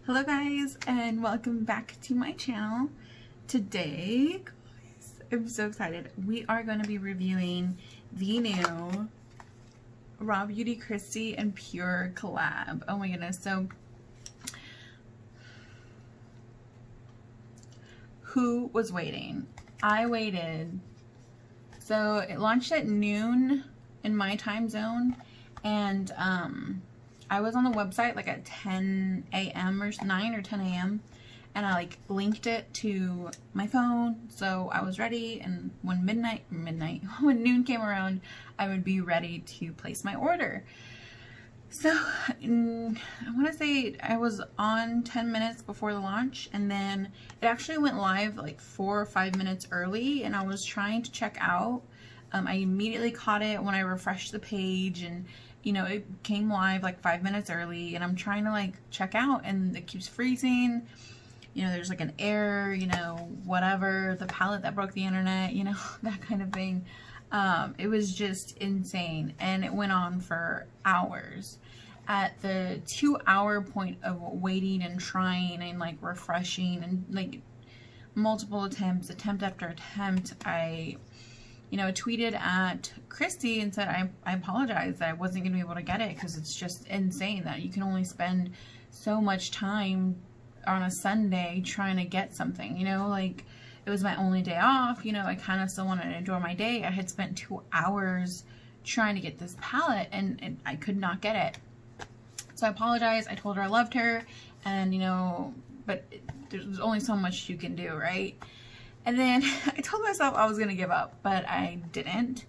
Hello guys, and welcome back to my channel. Today, guys, I'm so excited. We are going to be reviewing the new Raw Beauty Kirsti and Pure collab. Oh my goodness. So who was waiting? I waited. So it launched at noon in my time zone, and I was on the website like at 10 a.m. or 9 or 10 a.m. and I like linked it to my phone, so I was ready, and when when noon came around, I would be ready to place my order. So I want to say I was on 10 minutes before the launch, and then it actually went live like 4 or 5 minutes early, and I was trying to check out. I immediately caught it when I refreshed the page, and you know, it came live like 5 minutes early, and I'm trying to like check out and it keeps freezing. You know, there's like an error, you know, whatever, the palette that broke the internet, you know, that kind of thing. It was just insane, and it went on for hours. At the 2-hour point of waiting and trying and like refreshing and like multiple attempts, attempt after attempt, I tweeted at Kirsti and said I apologize that I wasn't going to be able to get it, because it's just insane that you can only spend so much time on a Sunday trying to get something, you know, like it was my only day off, you know, I kind of still wanted to enjoy my day. I had spent 2 hours trying to get this palette, and I could not get it. So I apologized. I told her I loved her, and you know, but there's only so much you can do, right? And then I told myself I was going to give up, but I didn't.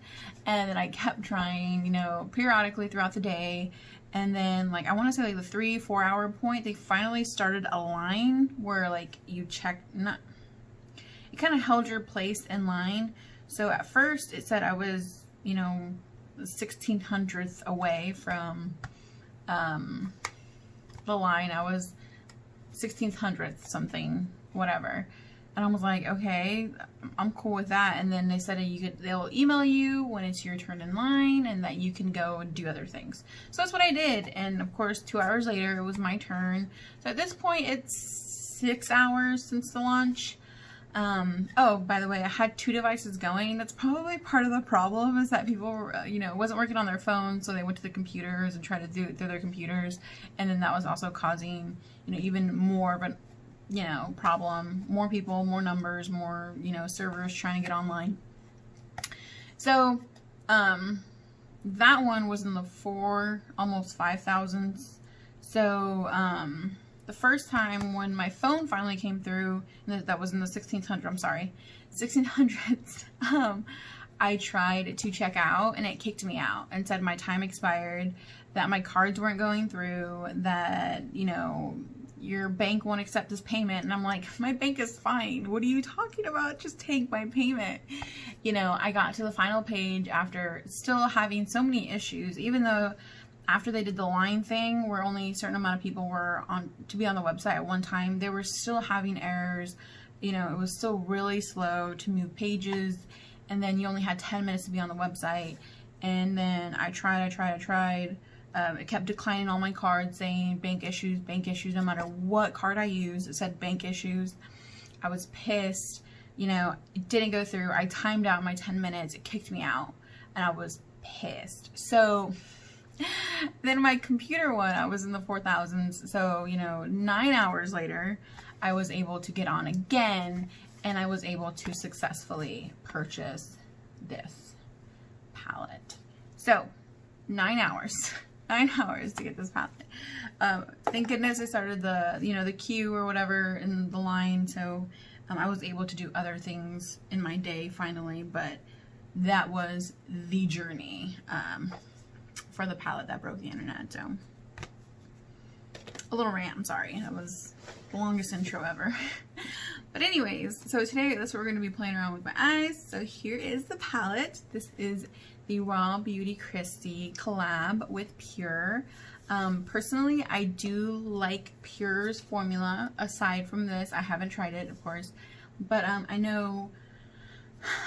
And then I kept trying, you know, periodically throughout the day. And then, like, I want to say, like, the 3-4 hour point, they finally started a line where, like, you check, it kind of held your place in line. So at first it said I was, you know, 1/1600th away from the line. I was 1/1600th something, whatever. And I was like, okay, I'm cool with that. And then they said they'll email you when it's your turn in line, and that you can go and do other things. So that's what I did. And of course, 2 hours later, it was my turn. So at this point, it's 6 hours since the launch. Oh, by the way, I had 2 devices going. That's probably part of the problem, is that people, you know, it wasn't working on their phones, so they went to the computers and tried to do it through their computers. And then that was also causing, you know, even more of an, you know, problem. More people, more numbers, more, you know, servers trying to get online. So, that one was in the almost 5,000s. So, the first time when my phone finally came through, that was in the 1600s, I tried to check out, and it kicked me out and said my time expired, that my cards weren't going through, that, you know, your bank won't accept this payment. And I'm like, my bank is fine. What are you talking about? Just take my payment. You know, I got to the final page after still having so many issues, even though after they did the line thing where only a certain amount of people were to be on the website at one time, they were still having errors. You know, it was still really slow to move pages, and then you only had 10 minutes to be on the website. And then I tried. It kept declining all my cards, saying bank issues, no matter what card I used, it said bank issues. I was pissed. You know, it didn't go through. I timed out my 10 minutes. It kicked me out, and I was pissed. So then my computer one, I was in the 4,000s. So, you know, 9 hours later, I was able to get on again, and I was able to successfully purchase this palette. So, 9 hours. 9 hours to get this palette. Thank goodness I started the queue or whatever in the line, so I was able to do other things in my day finally, but that was the journey for the palette that broke the internet. So a little rant, I'm sorry. That was the longest intro ever. But anyways, so today that's what we're going to be playing around with my eyes. So here is the palette. This is the Raw Beauty Kirsti collab with Pure. Personally, I do like Pure's formula. Aside from this, I haven't tried it, of course, but I know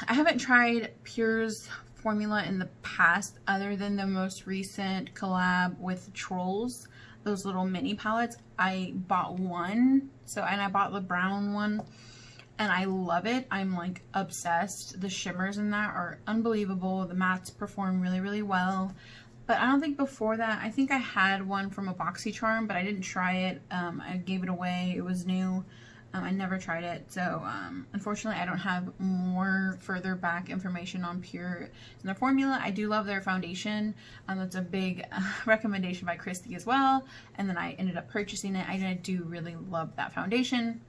I haven't tried Pure's formula in the past, other than the most recent collab with Trolls. those little mini palettes. I bought one, and I bought the brown one, and I love it. I'm like obsessed. The shimmers in that are unbelievable. The mattes perform really, really well. But I don't think before that, I think I had one from a BoxyCharm, but I didn't try it. I gave it away. It was new. I never tried it. So unfortunately, I don't have more further back information on Pure and their formula. I do love their foundation. That's a big recommendation by Kirsti as well. And then I ended up purchasing it. I do really love that foundation.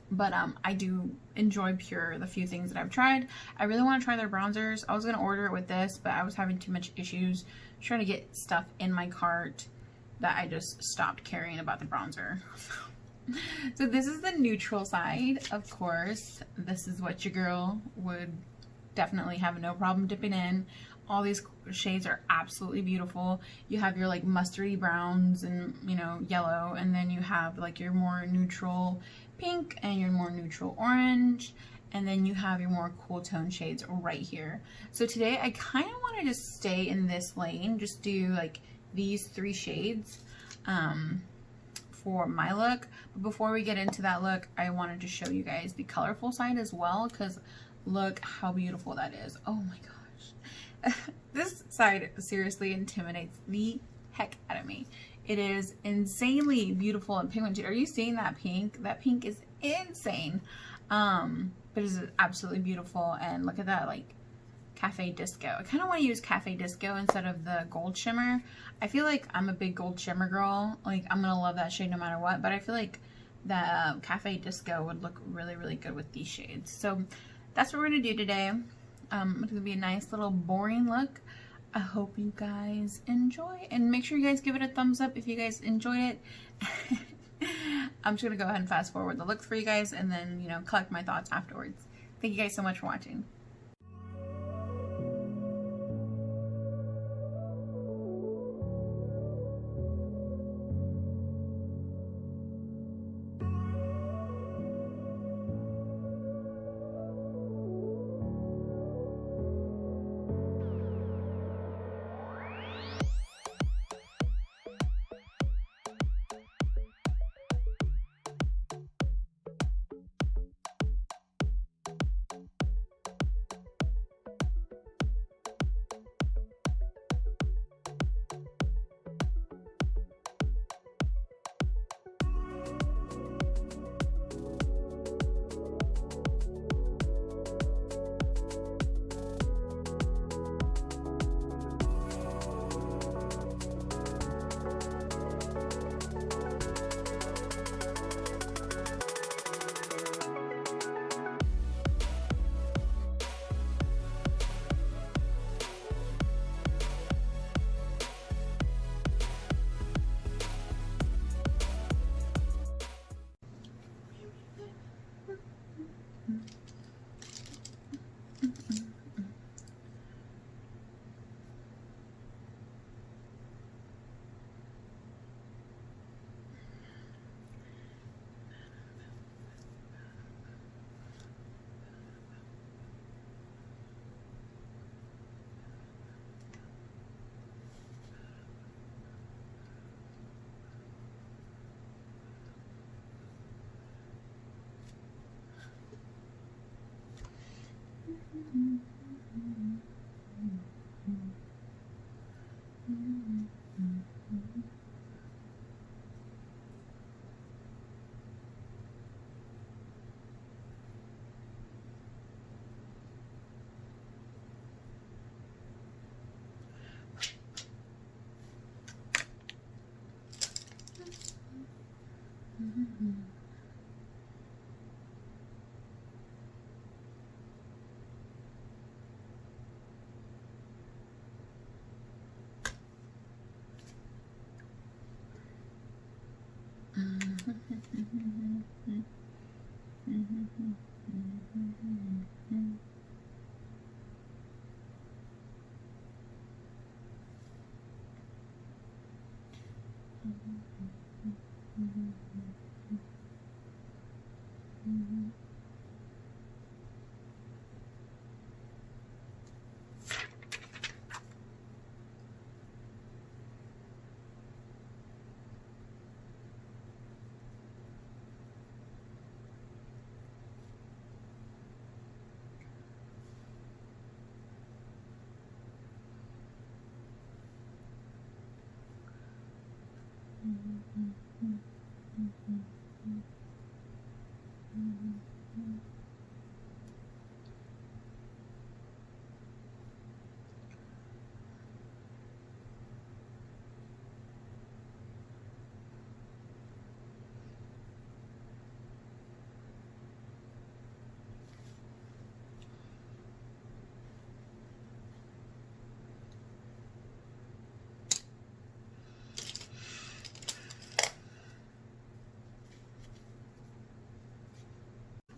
But I do enjoy Pure, the few things that I've tried. I really want to try their bronzers. I was going to order it with this, but I was having too much issues trying to get stuff in my cart that I just stopped caring about the bronzer. So this is the neutral side, of course. This is what your girl would definitely have no problem dipping in. All these shades are absolutely beautiful. You have your like mustardy browns and, you know, yellow, and then you have like your more neutral pink and your more neutral orange, and then you have your more cool tone shades right here. So today I kind of want to just stay in this lane, just do like these 3 shades for my look. But before we get into that look, I wanted to show you guys the colorful side as well, because look how beautiful that is. Oh my gosh. This side seriously intimidates the heck out of me. It is insanely beautiful and pigmented. Are you seeing that pink? That pink is insane. But it is absolutely beautiful. And look at that, like, Cafe Disco. I kind of want to use Cafe Disco instead of the gold shimmer. I feel like I'm a big gold shimmer girl. Like, I'm going to love that shade no matter what. But I feel like the Cafe Disco would look really, really good with these shades. So that's what we're going to do today. It's going to be a nice little boring look. I hope you guys enjoy, and make sure you guys give it a thumbs up if you guys enjoyed it. I'm just gonna go ahead and fast forward the looks for you guys, and then, you know, collect my thoughts afterwards. Thank you guys so much for watching.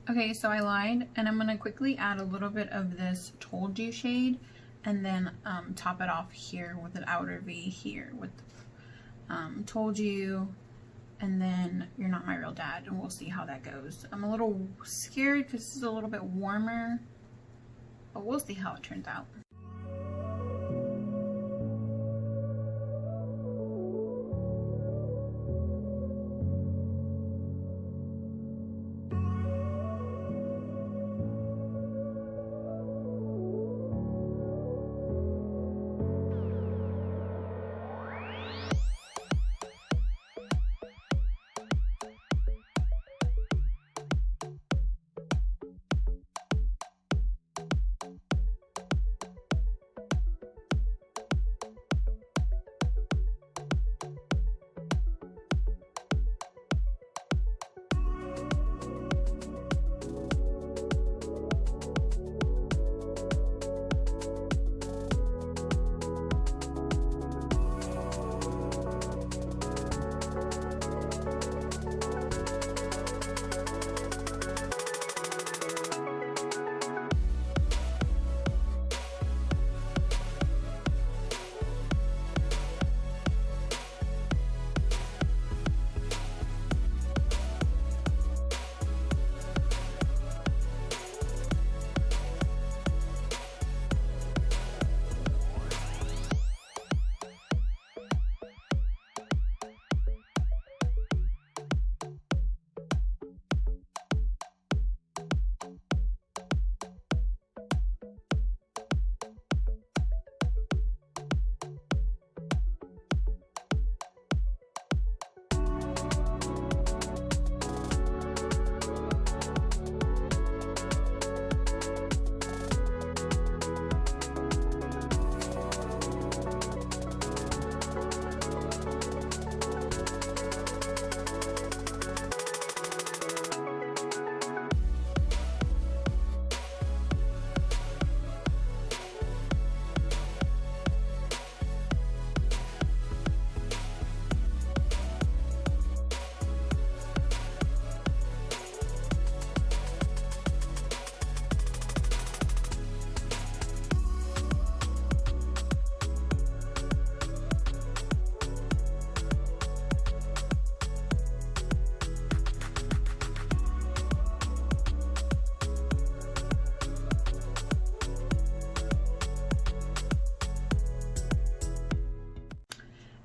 Okay, so I lied, and I'm going to quickly add a little bit of this Told You shade, and then top it off here with an outer V here with Told You, and then You're Not My Real Dad, and we'll see how that goes. I'm a little scared because this is a little bit warmer, but we'll see how it turns out.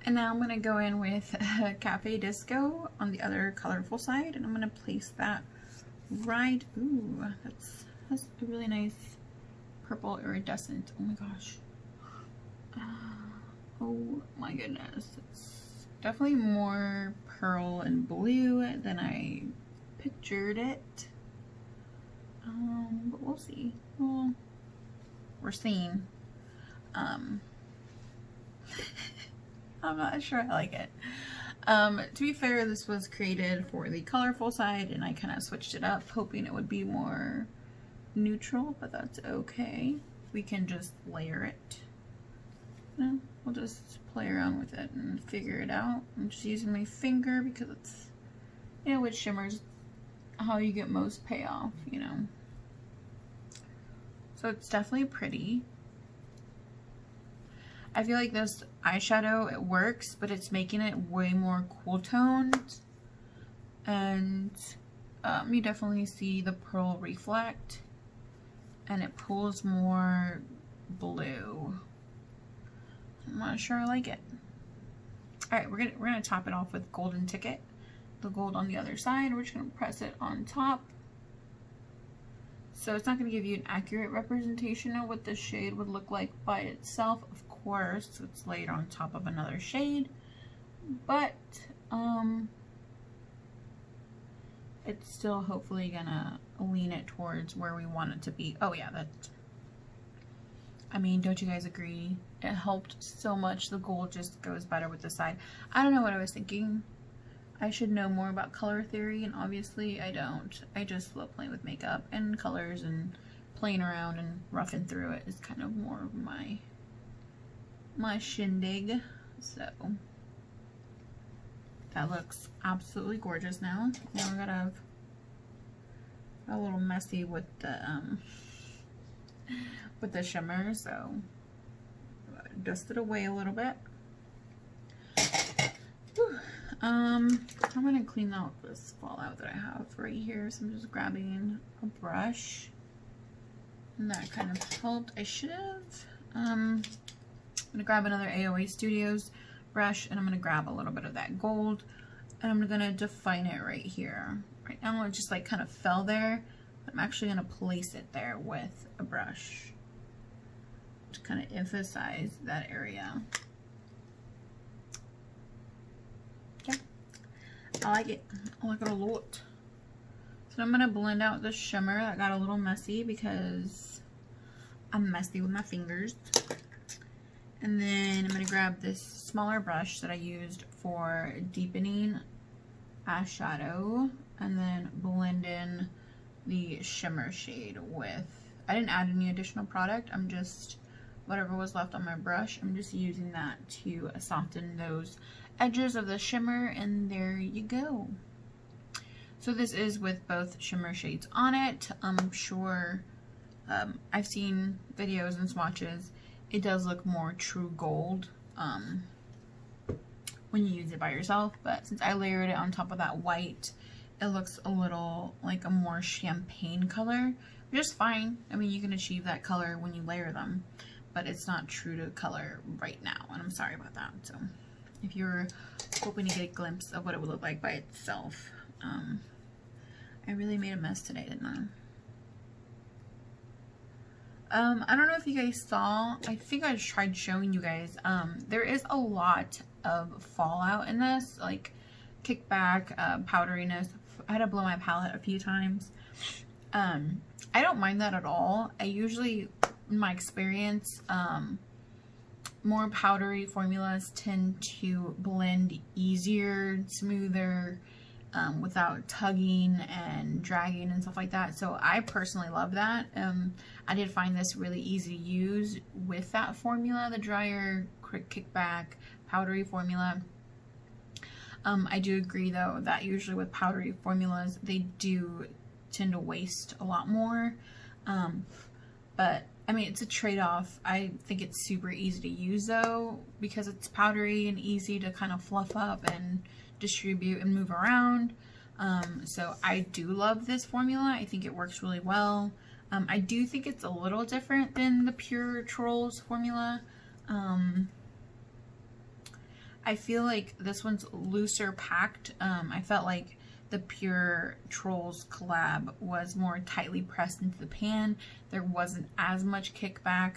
And now I'm going to go in with Cafe Disco on the other colorful side, and I'm going to place that right, ooh, that's a really nice purple iridescent. Oh my gosh. Oh my goodness. It's definitely more pearl and blue than I pictured it. But we'll see. Well, we're seeing. I'm not sure I like it. To be fair, this was created for the colorful side, and I kind of switched it up, hoping it would be more neutral, but that's okay. We can just layer it. No, we'll just play around with it and figure it out. I'm just using my finger because it's, you know, with shimmers, how you get most payoff, you know. So it's definitely pretty. I feel like this eyeshadow, it works, but it's making it way more cool toned. And you definitely see the pearl reflect, and it pulls more blue. I'm not sure I like it. All right, we're gonna top it off with Golden Ticket, the gold on the other side. We're just gonna press it on top. So it's not gonna give you an accurate representation of what the shade would look like by itself, of course. It's laid on top of another shade, but it's still hopefully gonna lean it towards where we want it to be. Oh yeah, that, I mean, don't you guys agree? It helped so much. The gold just goes better with the side. I don't know what I was thinking. I should know more about color theory, and obviously I don't. I just love playing with makeup and colors, and playing around and roughing through it is kind of more of my shindig. So that looks absolutely gorgeous now. Now we gotta a little messy with the shimmer, so dust it away a little bit. Whew. I'm gonna clean out this fallout that I have right here, so I'm just grabbing a brush, and that kind of helped. I should have. I'm gonna grab another AOA Studios brush, and I'm gonna grab a little bit of that gold, and I'm gonna define it right here. Right now it just like kind of fell there. I'm actually gonna place it there with a brush to kind of emphasize that area. Yeah, I like it. I like it a lot. So I'm gonna blend out the shimmer. That got a little messy because I'm messy with my fingers. And then I'm gonna grab this smaller brush that I used for deepening eyeshadow, and then blend in the shimmer shade with, I didn't add any additional product, I'm just, whatever was left on my brush, I'm just using that to soften those edges of the shimmer, and there you go. So this is with both shimmer shades on it. I'm sure I've seen videos and swatches. It does look more true gold when you use it by yourself, but since I layered it on top of that white, it looks a little like a more champagne color, which is fine. I mean, you can achieve that color when you layer them, but it's not true to color right now, and I'm sorry about that. So if you're hoping to get a glimpse of what it would look like by itself, I really made a mess today, didn't I? I don't know if you guys saw, I think I tried showing you guys, there is a lot of fallout in this, like kickback, powderiness. I had to blow my palette a few times. I don't mind that at all. I usually, in my experience, more powdery formulas tend to blend easier, smoother, without tugging and dragging and stuff like that. So I personally love that. I did find this really easy to use with that formula, the drier, quick kickback, powdery formula. I do agree though that usually with powdery formulas, they do tend to waste a lot more. But I mean, it's a trade-off. I think it's super easy to use though, because it's powdery and easy to kind of fluff up and distribute and move around. So I do love this formula. I think it works really well. I do think it's a little different than the Pure Trolls formula. I feel like this one's looser packed. I felt like the Pure Trolls collab was more tightly pressed into the pan. There wasn't as much kickback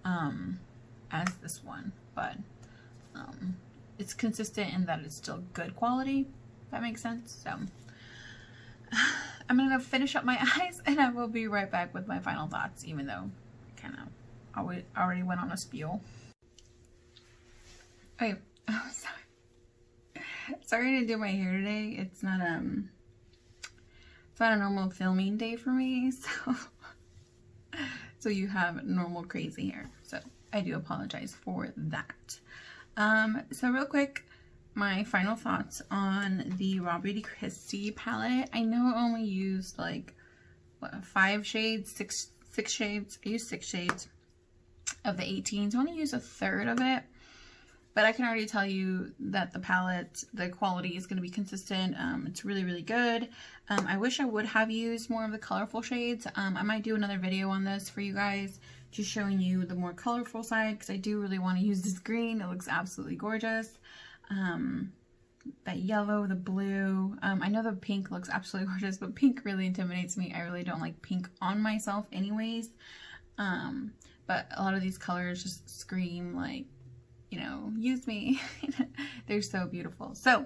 as this one, but it's consistent in that it's still good quality, if that makes sense. So I'm gonna finish up my eyes, and I will be right back with my final thoughts, even though I kind of already went on a spiel. Okay, oh, sorry to do my hair today. It's not a normal filming day for me, so you have normal crazy hair. So I do apologize for that. So real quick, my final thoughts on the Raw Beauty Kirsti palette. I know I only used like, what, 5 shades, 6 shades. I used 6 shades of the 18, so I only used a third of it. But I can already tell you that the palette, the quality is going to be consistent. It's really, really good. I wish I would have used more of the colorful shades. I might do another video on this for you guys, just showing you the more colorful side, because I do really want to use this green. It looks absolutely gorgeous. That yellow, the blue. I know the pink looks absolutely gorgeous, but pink really intimidates me. I really don't like pink on myself anyways. But a lot of these colors just scream like, you know, use me. They're so beautiful. So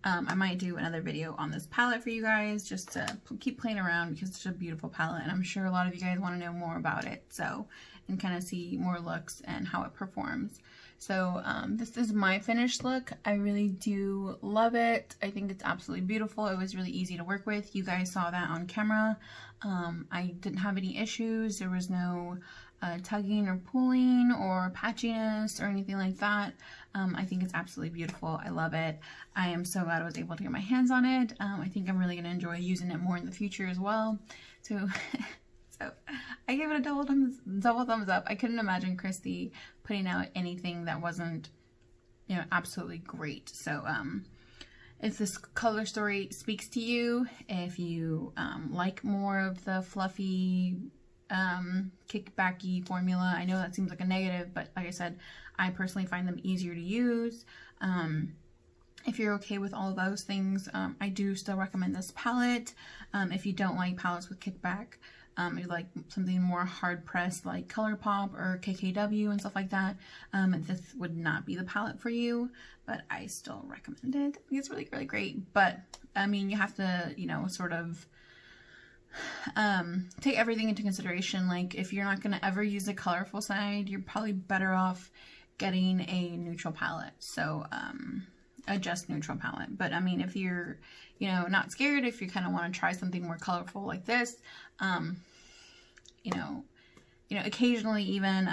I might do another video on this palette for you guys just to keep playing around because it's such a beautiful palette, and I'm sure a lot of you guys want to know more about it, so, and kind of see more looks and how it performs. So this is my finished look. I really do love it. I think it's absolutely beautiful. It was really easy to work with. You guys saw that on camera. I didn't have any issues. There was no tugging or pulling or patchiness or anything like that. I think it's absolutely beautiful. I love it. I am so glad I was able to get my hands on it. I think I'm really going to enjoy using it more in the future as well. So I gave it a double thumbs up. I couldn't imagine Kirsti putting out anything that wasn't, you know, absolutely great. So if this color story speaks to you, if you like more of the fluffy, kickbacky formula, I know that seems like a negative, but like I said, I personally find them easier to use. If you're okay with all of those things, I do still recommend this palette. If you don't like palettes with kickback, you like something more hard pressed like ColourPop or KKW and stuff like that, this would not be the palette for you, but I still recommend it. It's really, really great. But I mean, you have to, you know, sort of take everything into consideration. Like, if you're not going to ever use the colorful side, you're probably better off getting a neutral palette. So a just neutral palette. But I mean, if you're, you know, not scared, if you kind of want to try something more colorful like this, you know, occasionally even,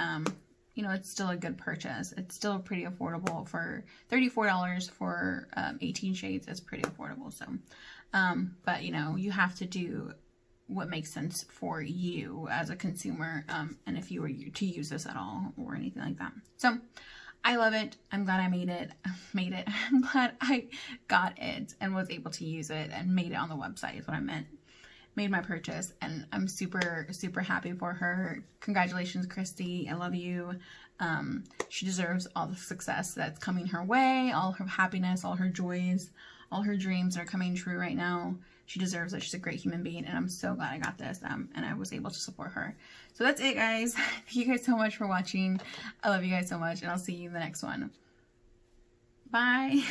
you know, it's still a good purchase. It's still pretty affordable. For $34 for 18 shades is pretty affordable. So, but you know, you have to do what makes sense for you as a consumer, and if you were to use this at all or anything like that. So I love it. I'm glad I made it. I'm glad I got it and was able to use it and made it on the website is what I meant. Made my purchase, and I'm super, super happy for her. Congratulations, Kirsti. I love you. She deserves all the success that's coming her way, all her happiness, all her joys, all her dreams are coming true right now. She deserves it. She's a great human being, and I'm so glad I got this, and I was able to support her. So that's it, guys. Thank you guys so much for watching. I love you guys so much, and I'll see you in the next one. Bye.